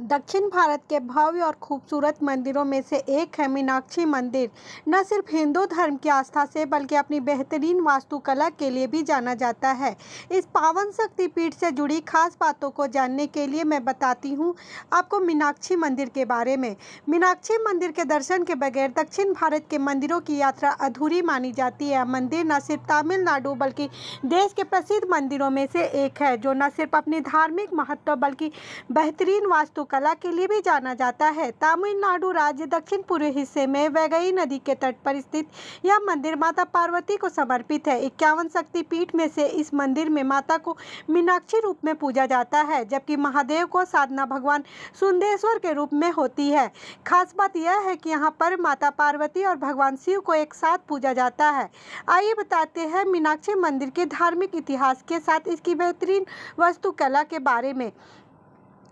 दक्षिण भारत के भव्य और खूबसूरत मंदिरों में से एक है मीनाक्षी मंदिर। न सिर्फ हिंदू धर्म की आस्था से बल्कि अपनी बेहतरीन वास्तुकला के लिए भी जाना जाता है। इस पावन शक्तिपीठ से जुड़ी खास बातों को जानने के लिए मैं बताती हूँ आपको मीनाक्षी मंदिर के बारे में। मीनाक्षी मंदिर के दर्शन के बगैर दक्षिण भारत के मंदिरों की यात्रा अधूरी मानी जाती है। मंदिर न सिर्फ तमिलनाडु बल्कि देश के प्रसिद्ध मंदिरों में से एक है, जो न सिर्फ अपनी धार्मिक महत्व बल्कि बेहतरीन वास्तुकला के लिए भी जाना जाता है। तमिलनाडु राज्य दक्षिण पूर्वी हिस्से में वैगई नदी के तट पर स्थित यह मंदिर माता पार्वती को समर्पित है। 51 शक्तिपीठ में से इस मंदिर में माता को मीनाक्षी रूप में पूजा जाता है, जबकि महादेव को साधना भगवान सुंदेश्वर के रूप में होती है। खास बात यह है कि यहाँ पर माता पार्वती और भगवान शिव को एक साथ पूजा जाता है। आइए बताते हैं मीनाक्षी मंदिर के धार्मिक इतिहास के साथ इसकी बेहतरीन वास्तुकला के बारे में।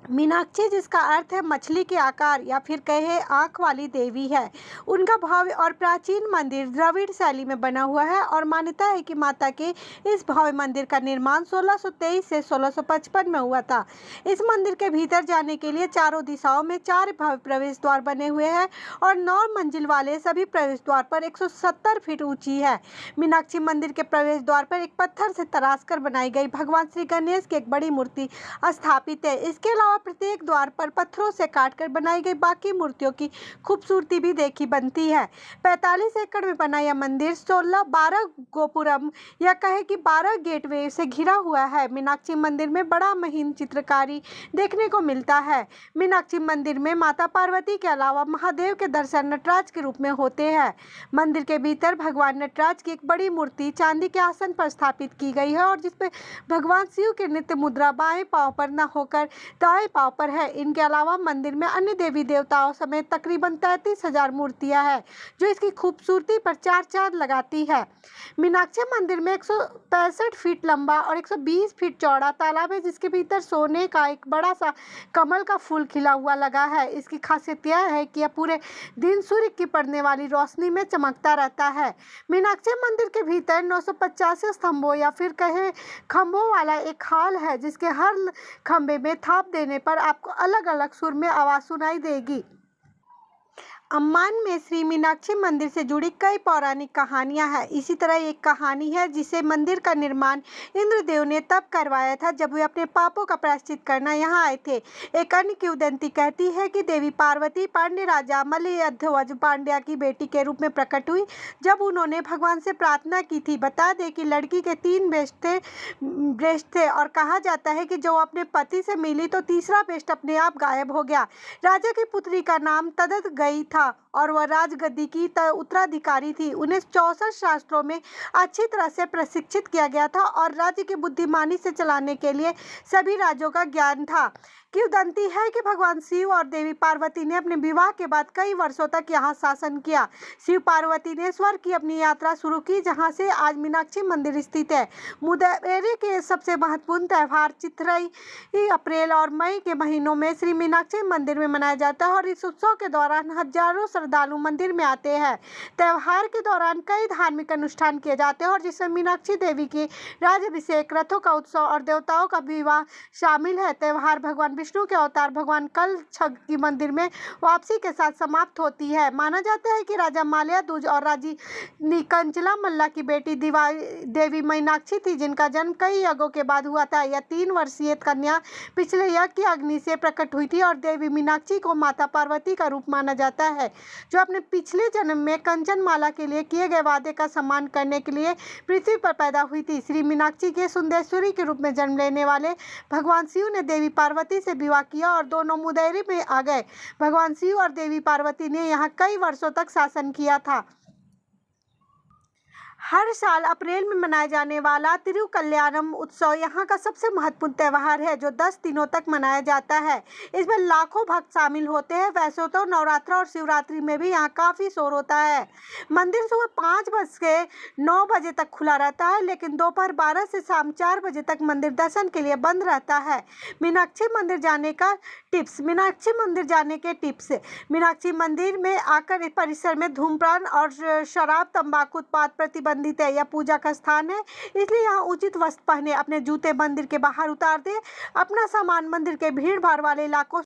मीनाक्षी, जिसका अर्थ है मछली के आकार या फिर कहे आंख वाली देवी है, उनका भव्य और प्राचीन मंदिर द्रविड़ शैली में बना हुआ है और मान्यता है कि माता के इस भव्य मंदिर का निर्माण 1623 से 1655 में हुआ था। इस मंदिर के भीतर जाने के लिए चारों दिशाओं में 4 भव्य प्रवेश द्वार बने हुए हैं और 9 मंजिल वाले सभी प्रवेश द्वार पर 170 फीट ऊंची है। मीनाक्षी मंदिर के प्रवेश द्वार पर एक पत्थर से तराश कर बनाई गई भगवान श्री गणेश की एक बड़ी मूर्ति स्थापित है। इसके अलावा प्रत्येक द्वार पर पत्थरों से काटकर बनाई गई बाकी मूर्तियों की खूबसूरती भी देखी बनती है। 45 एकड़ में बना यह मंदिर 12 गोपुरम या कहे कि 12 गेटवे से घिरा हुआ है। मीनाक्षी मंदिर में बड़ा महीन चित्रकारी देखने को मिलता है। मीनाक्षी मंदिर में माता पार्वती के अलावा महादेव के दर्शन नटराज के रूप में होते हैं। मंदिर के भीतर भगवान नटराज की एक बड़ी मूर्ति चांदी के आसन पर स्थापित की गई है और जिसपे भगवान शिव के नित्य मुद्रा बाएं पांव पर न होकर दाएं पांव पर है। इनके अलावा मंदिर में अन्य देवी देवताओं समेत तकरीबन 33,000 मूर्तियां हैं, जो इसकी खूबसूरती पर 4 चांद लगाती है। मीनाक्षी मंदिर में 165 फीट लंबा और 120 फीट चौड़ा तालाब है, जिसके भीतर सोने का एक बड़ा सा कमल का फूल खिला हुआ लगा है। इसकी खासियत यह है कि यह पूरे दिन सूर्य की पड़ने वाली रोशनी में चमकता रहता है। मीनाक्षी मंदिर के भीतर 985 स्तंभों या फिर कहे खंभों वाला एक हॉल है, जिसके हर खंभे में थाप देने पर आपको अलग अलग सुर में आवाज सुनाई देगी। अम्मान में श्री मीनाक्षी मंदिर से जुड़ी कई पौराणिक कहानियां हैं। इसी तरह एक कहानी है जिसे मंदिर का निर्माण इंद्रदेव ने तब करवाया था जब वे अपने पापों का प्रायश्चित करना यहाँ आए थे। एक अन्य किंवदंती कहती है कि देवी पार्वती पांड्य राजा मलयध्वज पांड्या की बेटी के रूप में प्रकट हुई जब उन्होंने भगवान से प्रार्थना की थी। बता दें कि लड़की के 3 बेस्ट थे और कहा जाता है कि जो अपने पति से मिली तो तीसरा बेस्ट अपने आप गायब हो गया। राजा की पुत्री का नाम तदत गई था और वह राजगद्दी की उत्तराधिकारी थी। उन्हें 64 शास्त्रों में अच्छी तरह से प्रशिक्षित किया गया था और राज्य की बुद्धिमानी से चलाने के लिए सभी राज्यों का ज्ञान था। किंवदंती है कि भगवान शिव और देवी पार्वती ने अपने विवाह के बाद कई वर्षों तक यहाँ शासन किया। शिव पार्वती ने स्वर्ग की अपनी यात्रा शुरू की, जहाँ से आज मीनाक्षी मंदिर स्थित है। मुदेरी के सबसे महत्वपूर्ण त्यौहार चित्रई अप्रैल और मई के महीनों में श्री मीनाक्षी मंदिर में मनाया जाता है और इस उत्सव के दौरान हजारों श्रद्धालु मंदिर में आते हैं। त्यौहार के दौरान कई धार्मिक अनुष्ठान किए जाते हैं और जिसमें मीनाक्षी देवी के राज्याभिषेक, रथों का उत्सव और देवताओं का विवाह शामिल है। त्यौहार भगवान विष्णु के अवतार भगवान कलछग की मंदिर में वापसी के साथ समाप्त होती है। माना जाता है कि राजा माल्यादुज और रानी कंचला मल्ला की बेटी देवी मीनाक्षी थी, जिनका जन्म कई यज्ञों के बाद हुआ था। यह 3 वर्षीय कन्या पिछले यज्ञ की अग्नि से प्रकट हुई थी और देवी मीनाक्षी को माता पार्वती का रूप माना जाता है, जो अपने पिछले जन्म में कंचनमाला के लिए किए गए वादे का सम्मान करने के लिए पृथ्वी पर पैदा हुई थी। श्री मीनाक्षी के सुंदरेश्वरी के रूप में जन्म लेने वाले भगवान शिव ने देवी पार्वती से विवाह किया और दोनों मुदेरी में आ गए। भगवान शिव और देवी पार्वती ने यहाँ कई वर्षों तक शासन किया था। हर साल अप्रैल में मनाया जाने वाला तिरुकल्याणम उत्सव यहाँ का सबसे महत्वपूर्ण त्यौहार है, जो 10 दिनों तक मनाया जाता है। इसमें लाखों भक्त शामिल होते हैं। वैसे तो नवरात्र और शिवरात्रि में भी यहाँ काफ़ी शोर होता है। मंदिर सुबह 5:09 बजे तक खुला रहता है, लेकिन दोपहर 12 से शाम 4 बजे तक मंदिर दर्शन के लिए बंद रहता है। मीनाक्षी मंदिर जाने का टिप्स। मीनाक्षी मंदिर जाने के टिप्स। मीनाक्षी मंदिर में आकर परिसर में धूम्रपान और शराब तंबाकू उत्पाद प्रतिबंधित है। यह पूजा का स्थान है, इसलिए यहाँ उचित वस्त्र पहने, अपने जूते मंदिर के बाहर उतार दे, अपना सामान मंदिर के भीड़ भाड़ वाले इलाकों